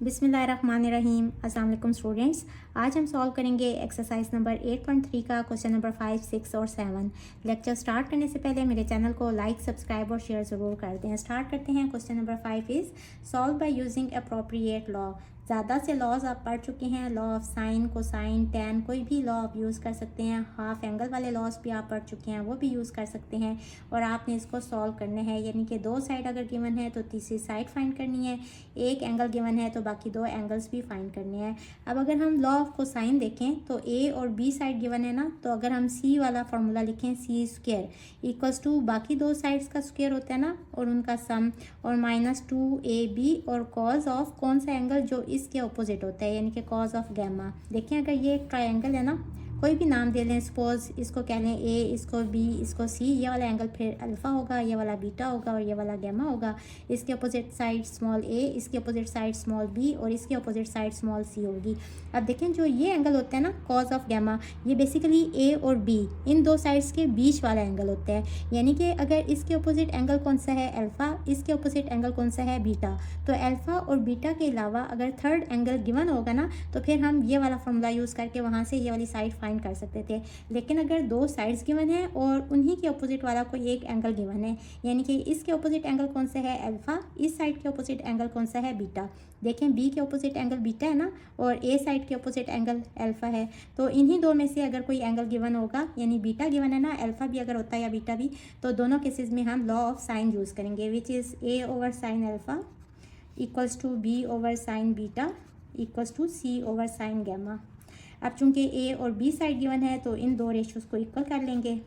बिस्मिल्लाहिर्रहमानिर्रहीम। अस्सलाम वालेकुम स्टूडेंट्स। आज हम सॉल्व करेंगे एक्सरसाइज नंबर 8.3 का क्वेश्चन नंबर 5, 6 और 7। लेक्चर स्टार्ट करने से पहले मेरे चैनल को लाइक, सब्सक्राइब और शेयर ज़रूर कर दें। स्टार्ट करते हैं। Question number 5 is solve by using appropriate law. ज़्यादा से लॉज आप पढ़ चुके हैं। Law of sine, cosine, tan, कोई भी लॉ आप यूज़ कर सकते हैं। हाफ एंगल वाले लॉज भी आप पढ़ चुके हैं, वो भी यूज़ कर सकते हैं। और आपने इसको सॉल्व करना है, यानी कि दो साइड अगर गिवन है तो तीसरी साइड फाइंड करनी है। एक एंगल गिवन है तो बाकी दो एंगल्स भी फाइंड करने हैं। अब अगर हम लॉ ऑफ कोसाइन देखें तो ए और बी साइड गिवन है ना, तो अगर हम सी वाला फार्मूला लिखें, सी स्क्वायर इक्वल्स टू बाकी दो साइड्स का स्क्वायर होता है ना और उनका सम, और -2ab और कॉज ऑफ कौन सा एंगल जो इसके अपोजिट होता है, यानी कि कॉज ऑफ गैमा। देखें अगर ये एक ट्रायंगल है ना, कोई भी नाम दे लें, सपोज इसको कह लें ए, इसको बी, इसको सी, ये वाला एंगल फिर अल्फ़ा होगा, ये वाला बीटा होगा और ये वाला गैमा होगा। इसके अपोजिट साइड स्मॉल ए, इसके अपोजिट साइड स्मॉल बी और इसके अपोजिट साइड स्मॉल सी होगी। अब देखें जो ये एंगल होता है ना, कॉज ऑफ गैमा, ये बेसिकली ए और बी इन दो साइड्स के बीच वाला एंगल होता है। यानी कि अगर इसके अपोजिट एंगल कौन सा है, अल्फ़ा, इसके अपोजिट एंगल कौन सा है, बीटा, तो अल्फ़ा और बीटा के अलावा अगर थर्ड एंगल गिवन होगा ना, तो फिर हम ये वाला फॉर्मूला यूज़ करके वहाँ से ये वाली साइड फाइंड कर सकते थे। लेकिन अगर दो साइड्स गिवन है और उन्हीं के अपोजिट वाला कोई एक एंगल गिवन है, यानी कि इसके अपोजिट एंगल कौन सा है, अल्फ़ा, इस साइड के अपोजिट एंगल कौन सा है, बीटा। देखें बी के अपोजिट एंगल बीटा है ना और ए साइड के अपोजिट एंगल अल्फ़ा है, तो इन्हीं दो में से अगर कोई एंगल गिवन होगा, यानी बीटा गिवन है ना, अल्फ़ा भी अगर होता है या बीटा भी, तो दोनों केसेस में हम लॉ ऑफ साइन यूज़ करेंगे, which is a over sine alpha equals to b over sine beta equals to C over sine gamma. अब चूंकि ए और बी साइड गिवन है तो इन दो रेशियोज को इक्वल कर लेंगे।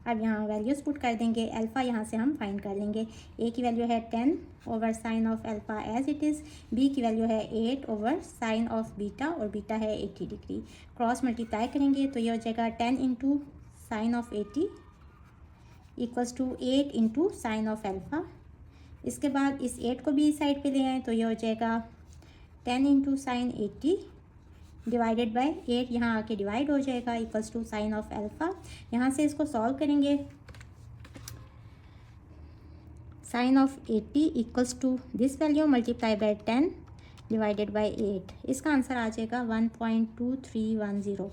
अब यहाँ वैल्यूज पुट कर देंगे। अल्फ़ा यहाँ से हम फाइंड कर लेंगे। ए की वैल्यू है 10 over sine of alpha as it is, b की वैल्यू है 8 ओवर साइन ऑफ बीटा और बीटा है 80 डिग्री। क्रॉस मल्टीप्लाई करेंगे तो ये हो जाएगा 10 into sine of 80 equals to 8 into sine of alpha. इसके बाद इस 8 को भी इस साइड पे ले आए तो ये हो जाएगा 10 इंटू साइन 80 डिवाइडेड बाय 8, यहाँ आके डिवाइड हो जाएगा, equals to sine of alpha. यहाँ से इसको सॉल्व करेंगे। Sine of 80 equals to this value multiply by 10 divided by 8। इसका आंसर आ जाएगा 1.2310।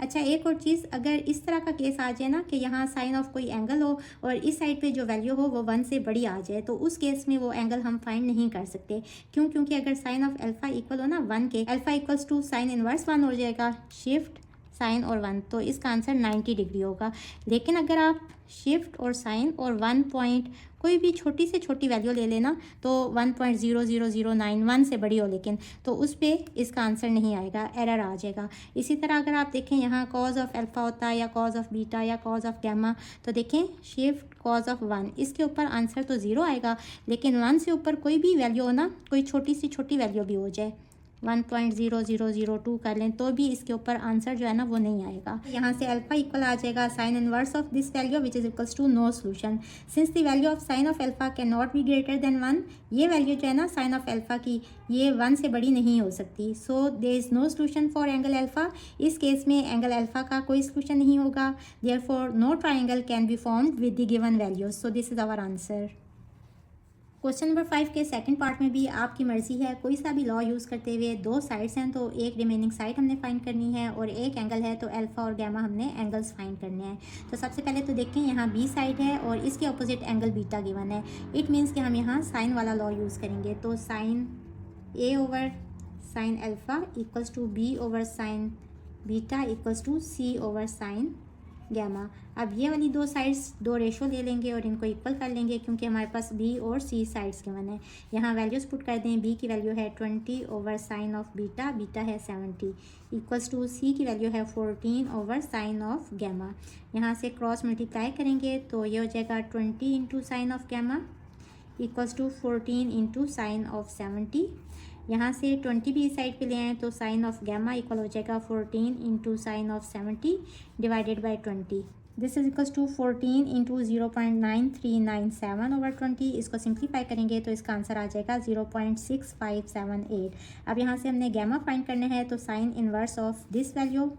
अच्छा, एक और चीज़, अगर इस तरह का केस आ जाए ना कि यहाँ साइन ऑफ कोई एंगल हो और इस साइड पे जो वैल्यू हो वो 1 से बड़ी आ जाए, तो उस केस में वो एंगल हम फाइंड नहीं कर सकते। क्यों? क्योंकि अगर साइन ऑफ अल्फ़ा इक्वल हो ना 1 के, alpha equals to sine inverse 1 हो जाएगा, शिफ्ट साइन और 1, तो इसका आंसर 90 डिग्री होगा। लेकिन अगर आप शिफ्ट और साइन और 1 पॉइंट कोई भी छोटी से छोटी वैल्यू ले लेना, तो 1.00091 से बड़ी हो लेकिन, तो उस पर इसका आंसर नहीं आएगा, एरर आ जाएगा। इसी तरह अगर आप देखें यहाँ कॉज ऑफ अल्फ़ा होता है या कॉज ऑफ बीटा या कॉज ऑफ गैमा, तो देखें शिफ्ट कॉज ऑफ 1, इसके ऊपर आंसर तो 0 आएगा, लेकिन 1 से ऊपर कोई भी वैल्यू हो ना, कोई छोटी सी छोटी वैल्यू भी हो जाए, 1.0002 कर लें, तो भी इसके ऊपर आंसर जो है ना वो नहीं आएगा। यहाँ से अल्फ़ा इक्वल आ जाएगा sine inverse of this value which is equals to no solution, since the value of sine of alpha can not be greater than 1। ये वैल्यू जो है ना साइन ऑफ अल्फ़ा की, ये 1 से बड़ी नहीं हो सकती, so there is no solution for angle alpha. इस केस में एंगल अल्फ़ा का कोई सोल्यूशन नहीं होगा, therefore no triangle can be formed with the given values, so this is our answer. Question number 5 के सेकंड पार्ट में भी आपकी मर्जी है, कोई सा भी लॉ यूज़ करते हुए, दो साइड्स हैं तो एक रिमेनिंग साइड हमने फाइंड करनी है और एक एंगल है तो अल्फ़ा और गैमा हमने एंगल्स फाइंड करने हैं। तो सबसे पहले तो देखें यहाँ बी साइड है और इसके अपोजिट एंगल बीटा गिवन है। इट मीन्स कि हम यहाँ साइन वाला लॉ यूज़ करेंगे, तो sine a over sine alpha equals to b over sine beta equals to C over sine gamma. अब ये वाली दो साइड्स, दो रेशो ले लेंगे और इनको इक्वल कर लेंगे, क्योंकि हमारे पास बी और सी साइड्स गिवन है। यहाँ वैल्यूज पुट कर दें। बी की वैल्यू है 20 over sine of beta, beta है 70 इक्वल्स टू सी की वैल्यू है 14 ओवर साइन ऑफ गैमा। यहाँ से क्रॉस मल्टीप्लाई करेंगे तो ये हो जाएगा 20 into sine of gamma equals to 14 into sine of 70। यहाँ से 20 भी इस साइड पे ले आए तो साइन ऑफ गैमा इक्वल हो जाएगा 14 into sine of 70 divided by 20। This is equals to 14 into 0.9397 over 20। इसको सिंप्लीफाई करेंगे तो इसका आंसर आ जाएगा 0.6578। अब यहाँ से हमने गैमा फाइंड करना है, तो sign inverse of this value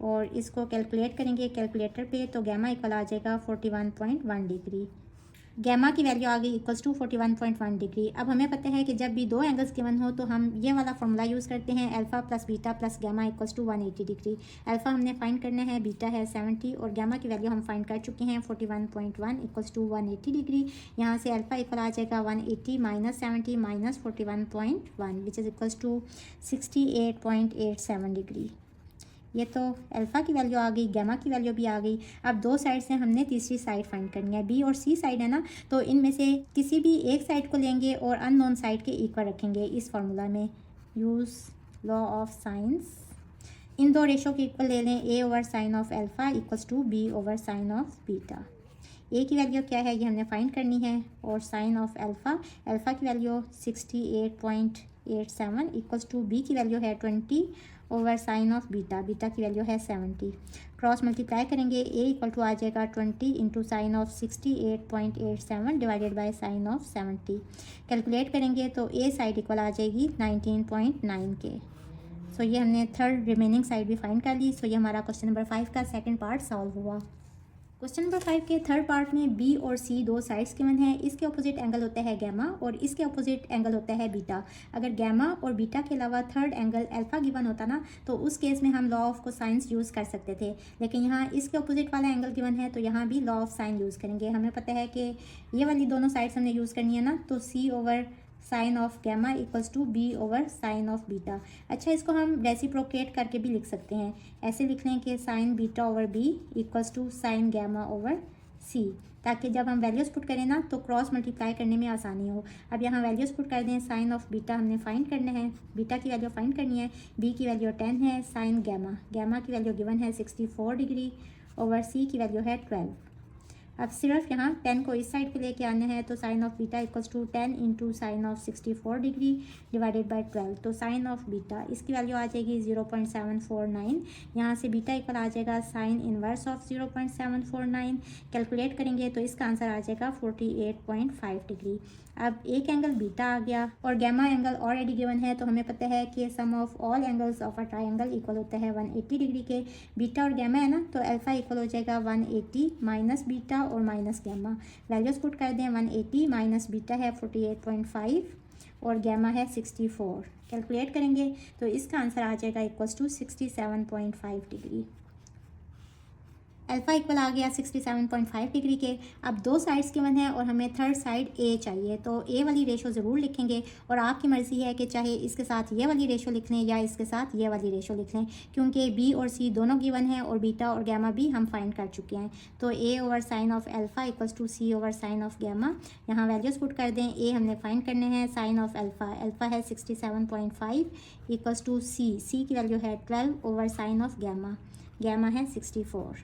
और इसको कैलकुलेट करेंगे कैलकुलेटर पे, तो गैमा इक्वल आ जाएगा 41.1 डिग्री। गैमा की वैल्यू आ गई इक्वल्स टू 41.1 डिग्री। अब हमें पता है कि जब भी दो एंगल्स गिवन हो तो हम ये वाला फॉर्मूला यूज़ करते हैं, alpha plus beta plus gamma equals to 180 degree. Alpha हमने फाइंड करना है, बीटा है 70 और गैमा की वैल्यू हम फाइंड कर चुके हैं 41.1 इक्वल्स टू 180 डिग्री। यहाँ से अल्फ़ा इक्वल आ जाएगा 180 minus 70 minus 41.1 which is equals to 68.87 degree. ये तो अल्फ़ा की वैल्यू आ गई, गैमा की वैल्यू भी आ गई। अब दो साइड से हमने तीसरी साइड फाइंड करनी है, बी और सी साइड है ना, तो इनमें से किसी भी एक साइड को लेंगे और अननोन साइड के इक्वल रखेंगे इस फार्मूला में। यूज़ लॉ ऑफ साइंस, इन दो रेशो के इक्वल ले लें, a over sine of alpha equals to b over sine of beta. A की वैल्यू क्या है ये हमने फाइंड करनी है और साइन ऑफ अल्फ़ा की वैल्यू 68.87 इक्वल्स टू बी की वैल्यू है 20 ओवर साइन ऑफ बीटा की वैल्यू है 70। क्रॉस मल्टीप्लाई करेंगे, ए इक्वल टू आ जाएगा 20 into sine of 68.87 divided by sine of 70। Calculate करेंगे तो ए साइड इक्वल आ जाएगी 19.9 के। सो ये हमने थर्ड रिमेनिंग साइड भी फाइंड कर ली। सो ये हमारा क्वेश्चन नंबर 5 का सेकंड पार्ट सॉल्व हुआ। क्वेश्चन नंबर 5 के थर्ड पार्ट में बी और सी दो साइड्स गिवन है। इसके अपोजिट एंगल होता है गैमा और इसके अपोजिट एंगल होता है बीटा। अगर गैमा और बीटा के अलावा थर्ड एंगल अल्फ़ा गिवन होता ना तो उस केस में हम लॉ ऑफ कोसाइंस यूज़ कर सकते थे, लेकिन यहाँ इसके अपोजिट वाला एंगल गिवन है तो यहाँ भी लॉ ऑफ साइन यूज़ करेंगे। हमें पता है कि ये वाली दोनों साइड्स हमने यूज़ करनी है ना, तो c over sine of gamma equals to b over sine of beta. अच्छा, इसको हम रेसिप्रोकेट करके भी लिख सकते हैं, ऐसे लिख लें कि sine beta over b equals to sine gamma over c, ताकि जब हम वैल्यूज़ पुट करें ना तो क्रॉस मल्टीप्लाई करने में आसानी हो। अब यहाँ वैल्यूज़ पुट कर दें, साइन ऑफ बीटा हमने फाइंड करना है, बीटा की वैल्यू फाइंड करनी है, बी की वैल्यू 10 है, साइन गैमा की वैल्यू गिवन है 64 डिग्री ओवर सी की वैल्यू है 12। अब सिर्फ यहाँ 10 को इस साइड पे लेके आना है, तो sine of beta equals to 10 into sine of 64 degree divided by 12। तो साइन ऑफ बीटा इसकी वैल्यू आ जाएगी 0.749। यहाँ से बीटा इक्वल आ जाएगा साइन इनवर्स ऑफ 0.749। कैलकुलेट करेंगे तो इसका आंसर आ जाएगा 48.5 डिग्री। अब एक एंगल बीटा आ गया और गैमा एंगल ऑलरेडी गिवन है, तो हमें पता है कि sum of all angles of a triangle equal होता है 180 डिग्री के। बीटा और गैमा है ना, तो अल्फ़ा इक्वल हो जाएगा 180 माइनस बीटा और माइनस गैमा। वैल्यूज़ पुट कर दें, 180 माइनस बीटा है 48.5 और गैमा है 64। कैलकुलेट करेंगे तो इसका आंसर आ जाएगा equals to 67.5 degree. Alpha equal आ गया 67.5 डिग्री के। अब दो साइड्स गिवन है और हमें थर्ड साइड ए चाहिए, तो ए वाली रेशो ज़रूर लिखेंगे और आपकी मर्ज़ी है कि चाहे इसके साथ ये वाली रेशो लिख लें या इसके साथ ये वाली रेशो लिख लें, क्योंकि बी और सी दोनों गिवन है और बीटा और गैमा भी हम फाइंड कर चुके हैं। तो a over sine of alpha equals to C over sine of gamma. यहाँ वैल्यूज़ पुट कर दें, ए हमने फाइंड करने हैं, साइन ऑफ अल्फ़ा है 67.5 इक्वल्स टू सी की वैल्यू है 12 ओवर साइन ऑफ गैमा है 64।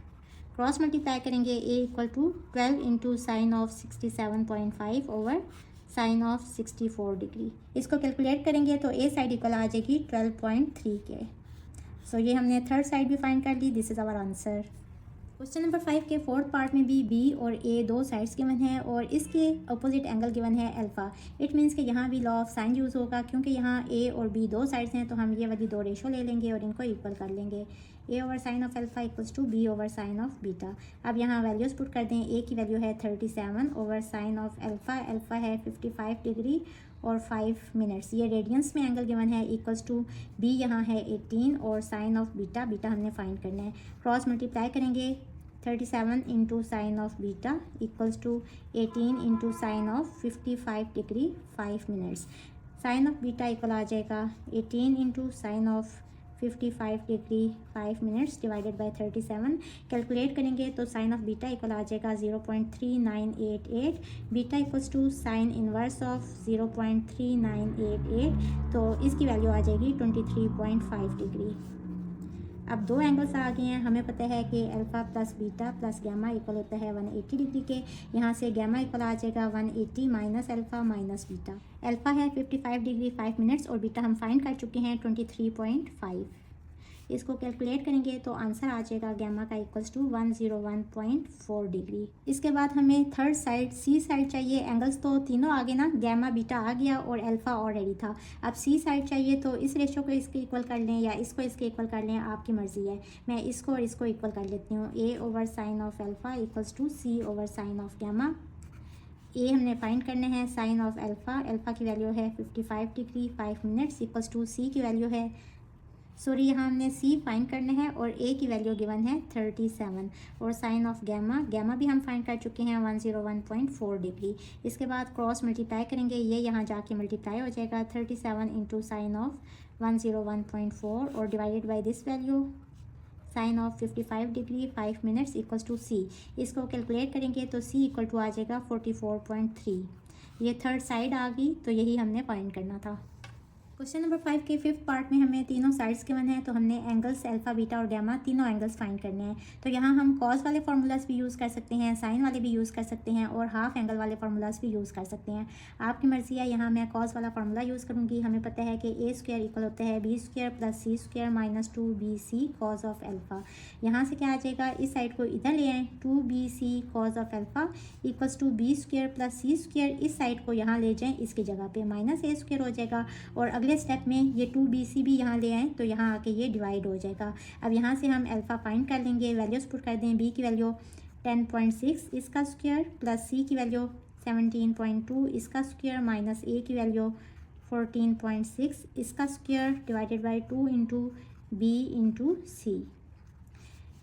क्रॉस मल्टीप्लाई करेंगे, a equal to 12 into sine of 67.5 over sine of 64 degree. इसको कैलकुलेट करेंगे तो ए साइड इक्वल आ जाएगी 12.3 के। सो ये हमने थर्ड साइड भी फाइंड कर ली। This is our answer. Question number 5 के फोर्थ पार्ट में भी बी और ए दो साइड्स गिवन है और इसके अपोजिट एंगल गिवन है अल्फ़ा। इट मीन्स कि यहाँ भी लॉ ऑफ साइन यूज़ होगा, क्योंकि यहाँ ए और बी दो साइड्स हैं तो हम ये वाली दो रेशो ले लेंगे और इनको इक्वल कर लेंगे। A over sine of alpha equals to b over sine of beta. अब यहाँ वैल्यूज़ पुट कर दें, ए की वैल्यू है 37 ओवर साइन ऑफ अल्फ़ा है 55 डिग्री और 5 मिनट्स। ये रेडियंस में एंगल गिवन है इक्वल्स टू बी यहाँ है 18 और साइन ऑफ बीटा हमने फाइंड करना है। क्रॉस मल्टीप्लाई करेंगे, 37 into sine of beta equals to 18 into sine of 55 degree 5 minutes. Sine of beta equal आ जाएगा 18 into sine of 55 degree 5 minutes divided by 37। Calculate करेंगे तो साइन ऑफ बीटा इक्वल आ जाएगा 0.3988। Beta equals to sine inverse of 0.3988, तो इसकी value आ जाएगी 23.5 डिग्री। अब दो एंगल्स आ गए हैं। हमें पता है कि alpha plus beta plus gamma equal होता है 180 डिग्री के। यहाँ से गैमा इक्वल आ जाएगा 180 minus alpha minus beta. Alpha है 55 डिग्री 5 मिनट्स और बीटा हम फाइंड कर चुके हैं 23.5। इसको कैलकुलेट करेंगे तो आंसर आ जाएगा गैमा का इक्वल्स टू 101.4 डिग्री। इसके बाद हमें थर्ड साइड सी साइड चाहिए। एंगल्स तो तीनों आ गए ना, गैमा बीटा आ गया और अल्फ़ा ऑलरेडी था। अब सी साइड चाहिए, तो इस रेशो को इसके इक्वल कर लें या इसको इसके इक्वल कर लें, आपकी मर्ज़ी है। मैं इसको और इसको इक्वल कर लेती हूँ। A over sine of alpha equals to C over sine of gamma. A हमने फाइंड करने हैं साइन ऑफ अल्फ़ा, अल्फ़ा की वैल्यू है 55 डिग्री 5 मिनट्स इक्वल्स टू सी की वैल्यू है यहाँ हमने सी फाइंड करना है और ए की वैल्यू गिवन है 37 और साइन ऑफ गैमा, गैमा भी हम फाइंड कर चुके हैं 101.4 डिग्री। इसके बाद क्रॉस मल्टीप्लाई करेंगे, ये यहाँ जाके मल्टीप्लाई हो जाएगा 37 इंटू साइन ऑफ 101.4 और divided by this value sine of 55 degree 5 minutes equals to C. इसको कैलकुलेट करेंगे तो सी इक्वल टू आ जाएगा 44.3। ये थर्ड साइड आ गई, तो यही हमने फाइंड करना था। क्वेश्चन नंबर 5 के 5th पार्ट में हमें तीनों साइड्स गिवन है, तो हमने एंगल्स अल्फा बीटा और गैमा तीनों एंगल्स फाइंड करने हैं। तो यहाँ हम कॉस वाले फार्मूलाज भी यूज़ कर सकते हैं, साइन वाले भी यूज़ कर सकते हैं और हाफ एंगल वाले फार्मूलाज भी यूज़ कर सकते हैं, आपकी मर्ज़ी है। यहाँ मैं कॉस वाला फार्मूला यूज़ करूँगी। हमें पता है कि ए स्क्वायर इक्वल होता है b square plus c square minus 2bc cos of alpha. यहाँ से क्या आ जाएगा, इस साइड को इधर ले आएँ, 2bc cos of alpha equals to b square plus c square, इस साइड को यहाँ ले जाएँ, इसकी जगह पे माइनस ए स्क्वायर हो जाएगा और अगले स्टेप में ये 2bc भी यहाँ ले आएँ तो यहाँ आके ये डिवाइड हो जाएगा। अब यहाँ से हम अल्फ़ा फाइंड कर लेंगे, वैल्यूज पुट कर दें। बी की वैल्यू 10.6 इसका स्क्वायर प्लस सी की वैल्यू 17.2 इसका स्क्वायर माइनस ए की वैल्यू 14.6 इसका square divided by 2 into b into c.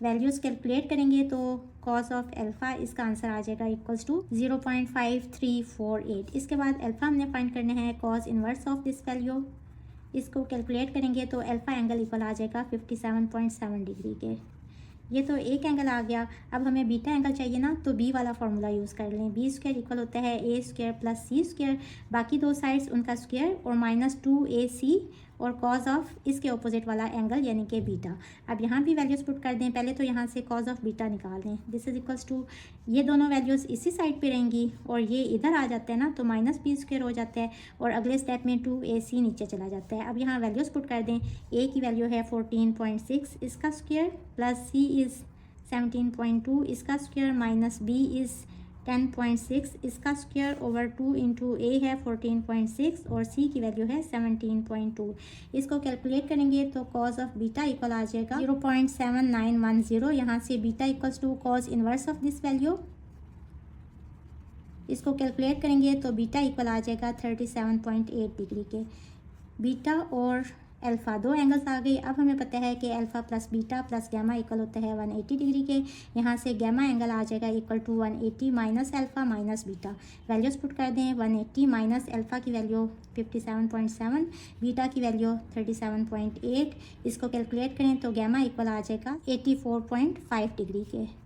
Values calculate करेंगे तो कॉस ऑफ अल्फ़ा इसका आंसर आ जाएगा इक्वल्स टू 0.5348। इसके बाद अल्फ़ा हमने फाइंड करना है cos inverse of this value. इसको कैलकुलेट करेंगे तो अल्फ़ा एंगल इक्वल आ जाएगा 57.7 डिग्री के। ये तो एक एंगल आ गया। अब हमें बीटा एंगल चाहिए ना, तो बी वाला फार्मूला यूज़ कर लें। बी स्क्वायर इक्वल होता है ए स्क्वायर प्लस सी स्क्वायर, बाकी दो साइड्स उनका स्क्वायर और माइनस 2ac और कॉज ऑफ इसके ऑपोजिट वाला एंगल यानी कि बीटा। अब यहाँ भी वैल्यूज़ पुट कर दें। पहले तो यहाँ से कॉज ऑफ बीटा निकाल दें। दिस इज इक्वल्स टू, ये दोनों वैल्यूज़ इसी साइड पे रहेंगी और ये इधर आ जाते हैं ना, तो माइनस बी स्क्वायर हो जाता है और अगले स्टेप में 2ac नीचे चला जाता है। अब यहाँ वैल्यूज़ पुट कर दें। ए की वैल्यू है 14.6 इसका स्क्वायर प्लस सी इज़ 17.2 इसका स्क्वायर माइनस बी इज़ 10.6 इसका स्क्वायर ओवर 2 इंटू ए है 14.6 और सी की वैल्यू है 17.2। इसको कैलकुलेट करेंगे तो कॉज ऑफ बीटा इक्वल आ जाएगा 0.7910। यहाँ से beta equals to cos inverse of this value. इसको कैलकुलेट करेंगे तो बीटा इक्वल आ जाएगा 37.8 डिग्री के। बीटा और अल्फ़ा दो एंगल्स आ गए। अब हमें पता है कि alpha plus beta plus gamma equal होता है 180 डिग्री के। यहाँ से गैमा एंगल आ जाएगा equal to 180 minus alpha minus beta. Values put कर दें। 180 माइनस अल्फ़ा की वैल्यू 57.7, बीटा की वैल्यू 37.8। इसको कैलकुलेट करें तो गैमा इक्वल आ जाएगा 84.5 डिग्री के।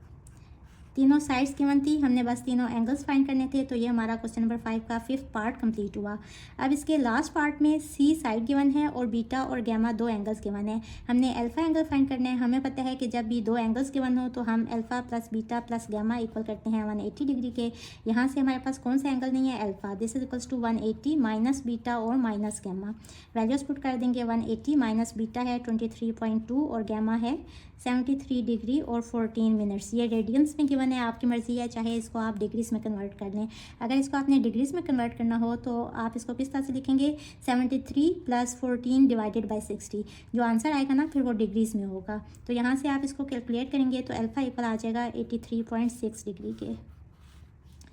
तीनों साइड्स गिवन थी, हमने बस तीनों एंगल्स फाइंड करने थे। तो ये हमारा क्वेश्चन नंबर 5 का 5th पार्ट कंप्लीट हुआ। अब इसके लास्ट पार्ट में सी साइड गिवन है और बीटा और गैमा दो एंगल्स गिवन है। हमने अल्फ़ा एंगल फाइंड करना है। हमें पता है कि जब भी दो एंगल्स गिवन हो तो हम alpha plus beta plus gamma equal करते हैं 180 डिग्री के। यहाँ से हमारे पास कौन सा एंगल नहीं है, alpha. This is equals to 180 minus beta और माइनस गैमा। वैल्यूज़ पुट कर देंगे। 180 माइनस बीटा है 23.2 और गैमा है 73 डिग्री और 14 मिनट्स। ये रेडियंस में गिवन है, आपकी मर्ज़ी है, चाहे इसको आप डिग्रीज में कन्वर्ट कर लें। अगर इसको आपने डिग्रीज में कन्वर्ट करना हो तो आप इसको किस तरह से लिखेंगे, 73 प्लस 14 डिवाइडेड बाई 60। जो आंसर आएगा ना फिर वो डिग्रीज में होगा। तो यहाँ से आप इसको कैलकुलेट करेंगे तो अल्फ़ा इक्वल आ जाएगा 83.6 डिग्री के।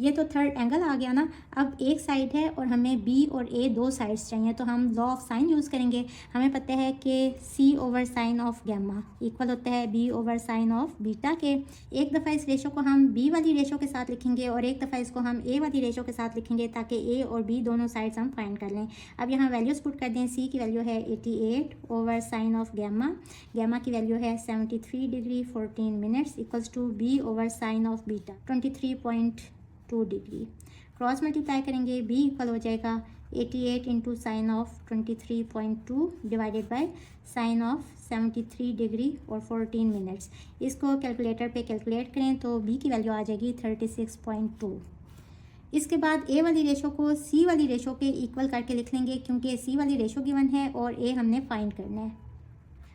ये तो थर्ड एंगल आ गया ना। अब एक साइड है और हमें बी और ए दो साइड्स चाहिए, तो हम लॉ ऑफ साइन यूज़ करेंगे। हमें पता है कि C over sine of gamma equal होता है B over sine of beta के। एक दफ़ा इस रेशो को हम बी वाली रेशो के साथ लिखेंगे और एक दफ़ा इसको हम ए वाली रेशो के साथ लिखेंगे ताकि ए और बी दोनों साइड्स हम फाइंड कर लें। अब यहाँ वैल्यूज़ पुट कर दें। सी की वैल्यू है 88 over sine of gamma, gamma की वैल्यू है 73 degree 14 minutes equals to b over sine of beta 23.2 degree. Cross multiply करेंगे, b इक्वल हो जाएगा 88 into sine of 23.2 divided by sine of 73 degree और 14 मिनट्स। इसको कैलकुलेटर पे calculate करें तो b की वैल्यू आ जाएगी 36.2। इसके बाद a वाली रेशो को c वाली रेशो के इक्वल करके लिख लेंगे क्योंकि c वाली रेशो गिवन है और a हमने फाइंड करना है।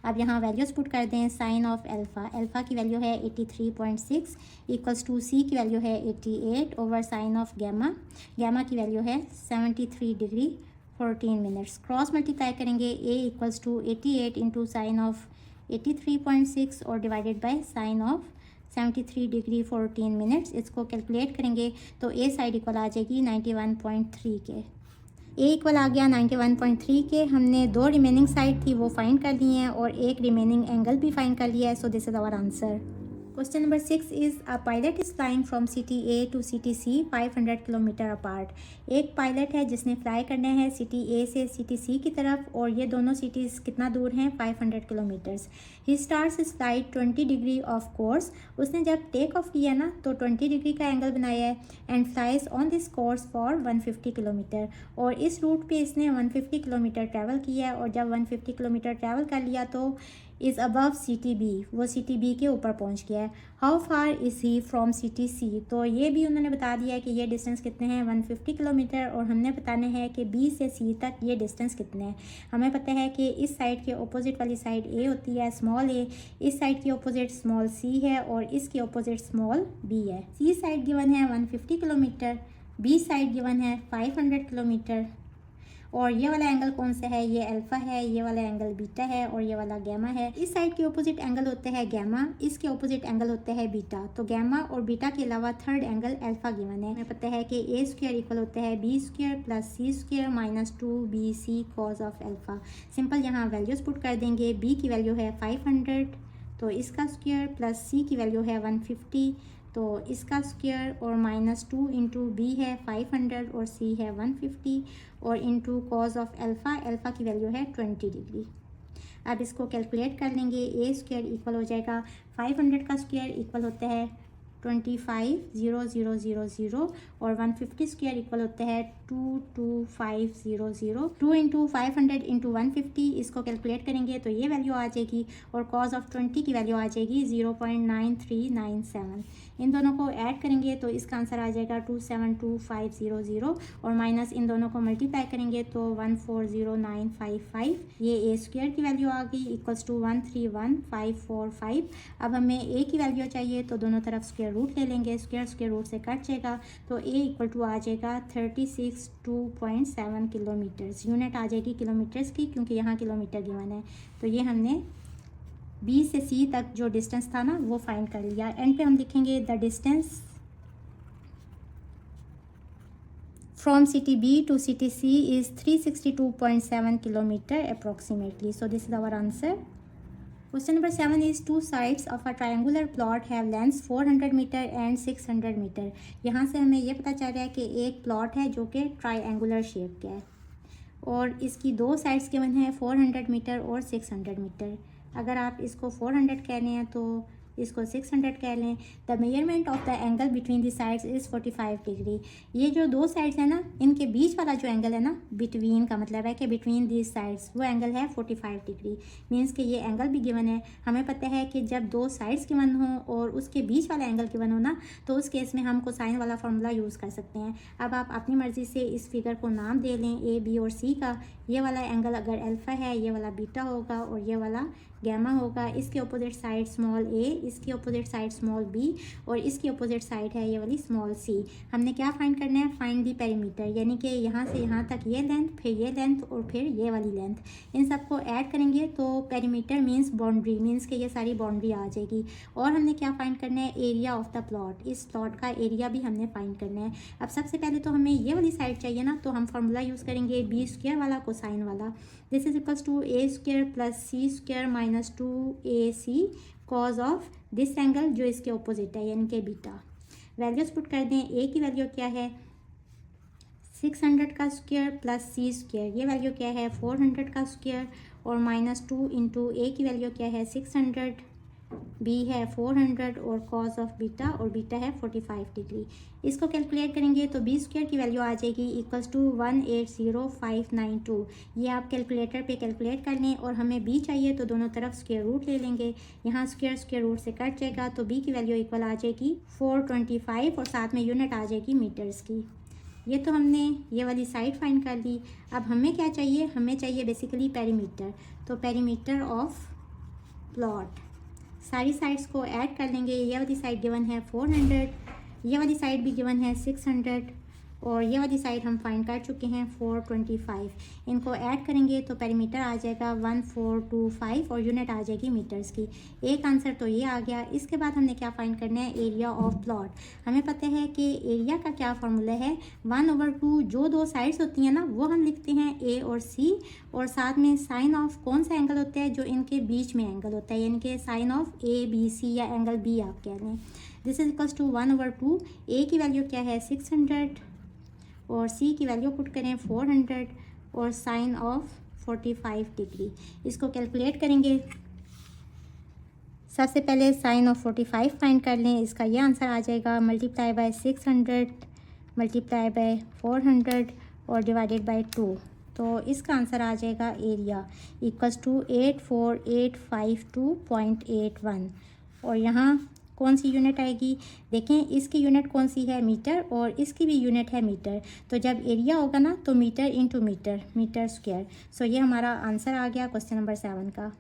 अब यहाँ वैल्यूज़ पुट कर दें। साइन ऑफ अल्फ़ा, अल्फ़ा की वैल्यू है 83.6 इक्वल्स टू सी की वैल्यू है 88 over sine of gamma, gamma की वैल्यू है 73 डिग्री 14 मिनट्स। क्रॉस मल्टीप्लाई करेंगे। a equals to 88 into sine of 83.6 और divided by sine of 73 degree 14 minutes. इसको कैलकुलेट करेंगे तो ए साइड इक्वल आ जाएगी 91.3 के। ए इक्वल आ गया 91.3 के। हमने दो रिमेनिंग साइड थी वो फाइंड कर ली हैं और एक रिमेनिंग एंगल भी फाइंड कर लिया है। So this is our answer. Question number 6 is a pilot is flying from city A to city C 500 kilometre apart. एक पायलट है जिसने फ्लाई करना है सिटी ए से सिटी सी की तरफ और ये दोनों सिटीज़ कितना दूर हैं 500 kilometres. He starts is flight 20 degree of course. उसने जब टेक ऑफ किया ना तो 20 डिग्री का एंगल बनाया है and flies on this course for 150 kilometre. और इस रूट पे इसने 150 किलोमीटर ट्रैवल किया है और जब 150 किलोमीटर ट्रैवल कर लिया तो इज़ अबव सिटी बी, वो सिटी बी के ऊपर पहुंच गया है। How far is he from city C, तो ये भी उन्होंने बता दिया है कि ये डिस्टेंस कितने हैं 150 किलोमीटर और हमने बताना है कि बी से सी तक ये डिस्टेंस कितने हैं। हमें पता है कि इस साइड के अपोजिट वाली साइड ए होती है स्मॉल ए, इस साइड की अपोजिट स्मॉल सी है और इसकी अपोजिट स्मॉल बी है। सी साइड गिवन है 150 किलोमीटर, बी साइड गिवन है 500 किलोमीटर और ये वाला एंगल कौन सा है, ये अल्फ़ा है, ये वाला एंगल बीटा है और ये वाला गैमा है। इस साइड के ऑपोजिट एंगल होते हैं गैमा, इसके ऑपोजिट एंगल होते हैं बीटा। तो गैमा और बीटा के अलावा थर्ड एंगल अल्फ़ा गिवन है। हमें पता है कि ए स्क्वायर इक्वल होता है b square plus c square minus 2bc cos of alpha. Simple यहाँ वैल्यूज़ पुट कर देंगे। बी की वैल्यू है 500 तो इसका स्क्वायर प्लस सी की वैल्यू है 150 तो इसका स्क्वायर और माइनस 2 इंटू बी है 500 और सी है 150 और into cos of alpha, alpha की वैल्यू है 20 डिग्री। अब इसको कैलकुलेट कर लेंगे। ए स्क्वायर इक्वल हो जाएगा 500 का स्क्वायर इक्वल होता है 25,0,0,0,0 और 150 स्क्वायर इक्वल होता है 225,000। 2 इंटू 500 इंटू 150 इसको कैलकुलेट करेंगे तो ये वैल्यू आ जाएगी और कॉज ऑफ 20 की वैल्यू आ जाएगी 0.9397। इन दोनों को ऐड करेंगे तो इसका आंसर आ जाएगा 272500 और माइनस इन दोनों को मल्टीप्लाई करेंगे तो 140955। ये ए स्क्वायर की वैल्यू आ गई इक्वल्स टू 131545। अब हमें ए की वैल्यू चाहिए तो दोनों तरफ स्क्वायर रूट ले लेंगे। स्क्वायर रूट से कट जाएगा तो ए इक्वल टू आ जाएगा 362.7 किलोमीटर्स। यूनिट आ जाएगी किलोमीटर्स की क्योंकि यहाँ किलोमीटर गिवन है। तो ये हमने बी से सी तक जो डिस्टेंस था ना वो फाइंड कर लिया। एंड पे हम लिखेंगे the distance from city B to city C is 362.7 kilometre approximately. So this is our answer. Question number 7 is two sides of a triangular plot have lengths 400 metre and 600 metre. यहाँ से हमें ये पता चल रहा है कि एक प्लॉट है जो कि ट्रायंगुलर शेप का है और इसकी दो साइड्स गिवन है 400 मीटर और 600 मीटर। अगर आप इसको 400 कह रहे हैं तो इसको 600 कह लें। The measurement of the angle between the sides is 45 degree. ये जो दो साइड्स हैं ना इनके बीच वाला जो एंगल है ना बिटवीन का मतलब है कि बिटवीन दी साइड्स वो एंगल है 45 डिग्री। मीन्स कि ये एंगल भी गिवन है। हमें पता है कि जब दो साइड्स गिवन हो और उसके बीच वाला एंगल गिवन हो ना तो उस केस में हम कोसाइन वाला फार्मूला यूज़ कर सकते हैं। अब आप अपनी मर्ज़ी से इस फिगर को नाम दे लें ए बी और सी का। ये वाला एंगल अगर अल्फ़ा है ये वाला बीटा होगा और ये वाला गैमा होगा। इसके अपोजिट साइड स्मॉल ए, इसकी अपोजिट साइड स्मॉल बी और इसकी अपोजिट साइड है ये वाली स्मॉल सी। हमने क्या फाइंड करना है, फाइंड दी पेरीमीटर, यानी कि यहाँ से यहाँ तक ये लेंथ, फिर ये लेंथ और फिर ये वाली लेंथ। इन सबको ऐड करेंगे तो पेरीमीटर मीन्स बाउंड्री, मीन्स कि ये सारी बाउंड्री आ जाएगी। और हमने क्या फाइंड करना है, एरिया ऑफ द प्लॉट। इस प्लॉट का एरिया भी हमने फाइंड करना है। अब सबसे पहले तो हमें ये वाली साइड चाहिए ना, तो हम फार्मूला यूज़ करेंगे बी स्क्वायर वाला, कोसाइन वाला। This is equals to a square plus c square minus 2ac cos of this angle जो इसके ऑपोजिट है यानी कि बीटा। वैल्यूज पुट कर दें। ए की वैल्यू क्या है 600 का स्क्वायर प्लस सी स्क्वायर, ये वैल्यू क्या है 400 का स्क्वायर और माइनस 2 इंटू ए की वैल्यू क्या है 600, बी है 400 और कॉज ऑफ बीटा और बीटा है 45 डिग्री। इसको कैलकुलेट करेंगे तो बी स्क्वायर की वैल्यू आ जाएगी इक्वल्स टू 180592। ये आप कैलकुलेटर पे कैलकुलेट कर लें और हमें बी चाहिए तो दोनों तरफ स्क्वायर रूट ले लेंगे। यहाँ स्क्वायर रूट से कट जाएगा तो बी की वैल्यू इक्वल आ जाएगी 425 और साथ में यूनिट आ जाएगी मीटर्स की। ये तो हमने ये वाली साइड फाइंड कर ली। अब हमें क्या चाहिए, हमें चाहिए बेसिकली पेरीमीटर। तो पेरीमीटर ऑफ प्लॉट, सारी साइड्स को ऐड कर लेंगे। ये वाली साइड गिवन है 400, ये वाली साइड भी गिवन है 600 और ये वाली साइड हम फाइंड कर चुके हैं 425। इनको ऐड करेंगे तो पेरीमीटर आ जाएगा 1425 और यूनिट आ जाएगी मीटर्स की। एक आंसर तो ये आ गया। इसके बाद हमने क्या फाइंड करना है, एरिया ऑफ प्लॉट। हमें पता है कि एरिया का क्या फार्मूला है, 1/2। जो दो साइड्स होती हैं ना वो हम लिखते हैं ए और सी, और साथ में साइन ऑफ कौन सा एंगल होता है, जो इनके बीच में एंगल होता है, यानी कि sine of a b c या एंगल बी आप कह लें। This is equals to 1/2। A की वैल्यू क्या है 600 और सी की वैल्यू पुट करें 400 और साइन ऑफ 45 डिग्री। इसको कैलकुलेट करेंगे। सबसे पहले साइन ऑफ 45 फाइंड कर लें। इसका ये आंसर आ जाएगा मल्टीप्लाई बाय 600 मल्टीप्लाई बाय 400 और डिवाइडेड बाय 2। तो इसका आंसर आ जाएगा एरिया इक्वल्स टू 84852.81। और यहाँ कौन सी यूनिट आएगी, देखें इसकी यूनिट कौन सी है, मीटर, और इसकी भी यूनिट है मीटर। तो जब एरिया होगा ना तो meter into meter, meter square. So ये हमारा आंसर आ गया क्वेश्चन नंबर 7 का।